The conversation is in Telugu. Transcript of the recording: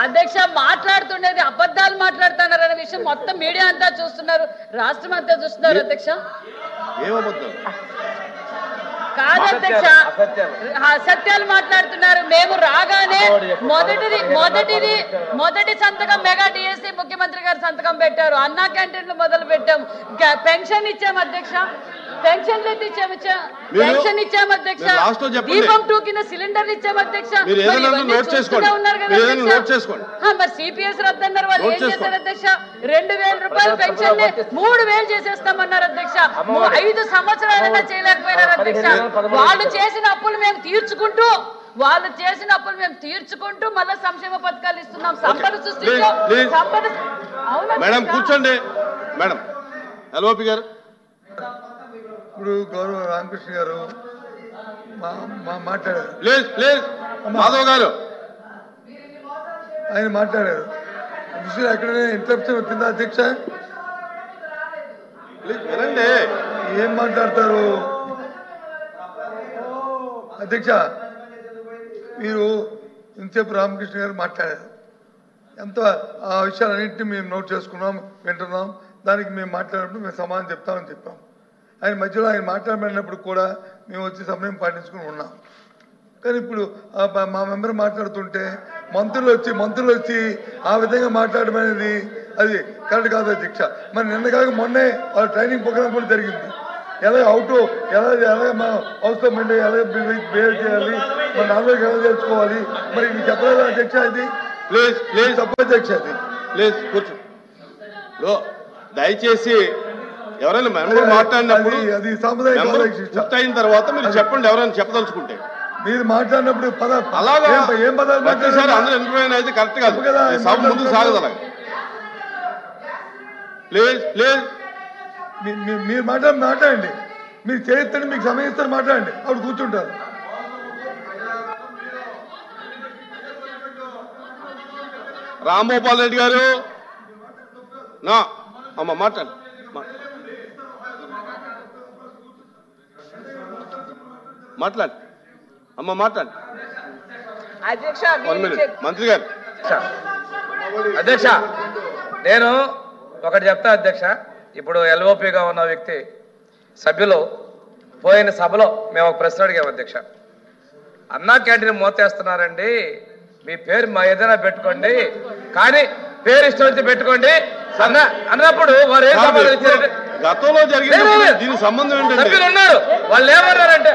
అధ్యక్ష మాట్లాడుతుండేది అబద్ధాలు మాట్లాడుతున్నారనే విషయం మొత్తం మీడియా అంతా చూస్తున్నారు, రాష్ట్రం అంతా చూస్తున్నారు అధ్యక్ష. కాదు అధ్యక్ష, అసత్యాలు మాట్లాడుతున్నారు. మేము రాగానే మొదటి సంతకం మెగా డిఎస్సి ముఖ్యమంత్రి గారు సంతకం పెట్టారు. అన్నా క్యాంటీన్లు మొదలు పెట్టాం, పెన్షన్ ఇచ్చాం అధ్యక్ష, పెన్షన్లు పెన్షన్ ఇచ్చాం అధ్యక్ష, దీపం 2 కింద సిలిండర్లు ఇచ్చాం అధ్యక్ష. ఉన్నారు కదా మరి సిపిఎస్ రద్దన్నారు, వాళ్ళు ఏం చేశారు అధ్యక్ష? 2000 రూపాయలు పెన్షన్ 3000 చేసేస్తామన్నారు అధ్యక్ష. 5 సంవత్సరాలైనా చేయలేకపోయినారు అధ్యక్ష. వాళ్ళు చేసిన అప్పులు మేము తీర్చుకుంటూ మళ్ళీ సంక్షేమ పథకాలు ఇస్తున్నాం. సంపద సృష్టించాం. మేడం కూర్చోండి. మేడం ఎల్ఓపి గారు. ఇప్పుడు గౌరవ రామకృష్ణ గారు మాట్లాడారు. మాధవ్ గారు ఆయన మాట్లాడారు. విషయం ఎక్కడనే ఇంటరప్షన్ వచ్చిందా అధ్యక్ష? వినండి ఏం మాట్లాడతారు అధ్యక్ష? మీరు ఇంతసేపు రామకృష్ణ గారు మాట్లాడారు. ఎంత ఆ విషయాలన్నింటినీ మేము నోట్ చేసుకున్నాం, వింటున్నాం. దానికి మేము మాట్లాడినప్పుడు మేము సమాధానం చెప్తామని చెప్పాం. ఆయన మధ్యలో ఆయన మాట్లాడమన్నప్పుడు కూడా మేము వచ్చి సమయం పాటించుకుని ఉన్నాం. కానీ ఇప్పుడు మా మెంబర్ మాట్లాడుతుంటే మంత్రులు వచ్చి ఆ విధంగా మాట్లాడడం అనేది అది కరెక్ట్ కాదు అధ్యక్ష. మరి నిన్న కాక మొన్నే వాళ్ళ ట్రైనింగ్ ప్రోగ్రామ్ కూడా జరిగింది. ఎలా ఎలాగ మా అవసరం అండి, ఎలా బిహేవ్ చేయాలి, మన నాలుగు ఎలా తెలుసుకోవాలి, మరి ఇది చెప్పలేదు అధ్యక్ష. ఇది ప్లీజ్ తప్ప అధ్యక్ష. అది ప్లీజ్ కూర్చో. దయచేసి ఎవరైనా మెంబర్ మాట్లాడినప్పుడు అది సాంప్రదాయం పూర్తయిన తర్వాత మీరు చెప్పండి, ఎవరైనా చెప్పదలుచుకుంటే. మీరు మాట్లాడినప్పుడు అలాగా ఏం పదాలు మాట్లాడారు అందరూ ఎంప్లాయ్ అయితే కరెక్ట్ కాదు కదా, సభ ముందుకు సాగదు. అలాగే ప్లీజ్ మీరు మాట్లాడండి. మీరు చేయిస్తాను, మీకు సమయం ఇస్తారు, మాట్లాడండి. అప్పుడు కూర్చుంటారు. రాంభూపాల్ రెడ్డి గారు నా అమ్మ మాట్లాడు. అమ్మ మాట్లాడు. మంత్రి గారు. అధ్యక్ష నేను ఒకటి చెప్తా అధ్యక్ష. ఇప్పుడు ఎల్ఓపిగా ఉన్న వ్యక్తి సభ్యులు పోయిన సభలో మేము ఒక ప్రశ్న అడిగాము అధ్యక్ష. అన్నా క్యాంటీన్ మోతేస్తున్నారండి, మీ పేరు మా ఏదైనా పెట్టుకోండి, కానీ పేరు ఇష్టం వచ్చి పెట్టుకోండి అన్నప్పుడు వారు ఏం సమాధానం ఇచ్చారంటే గతంలో జరిగిన దీనికి సంబంధం ఏంటంటే సభ్యులు ఉన్నారు, వాళ్ళు ఏమన్నారంటే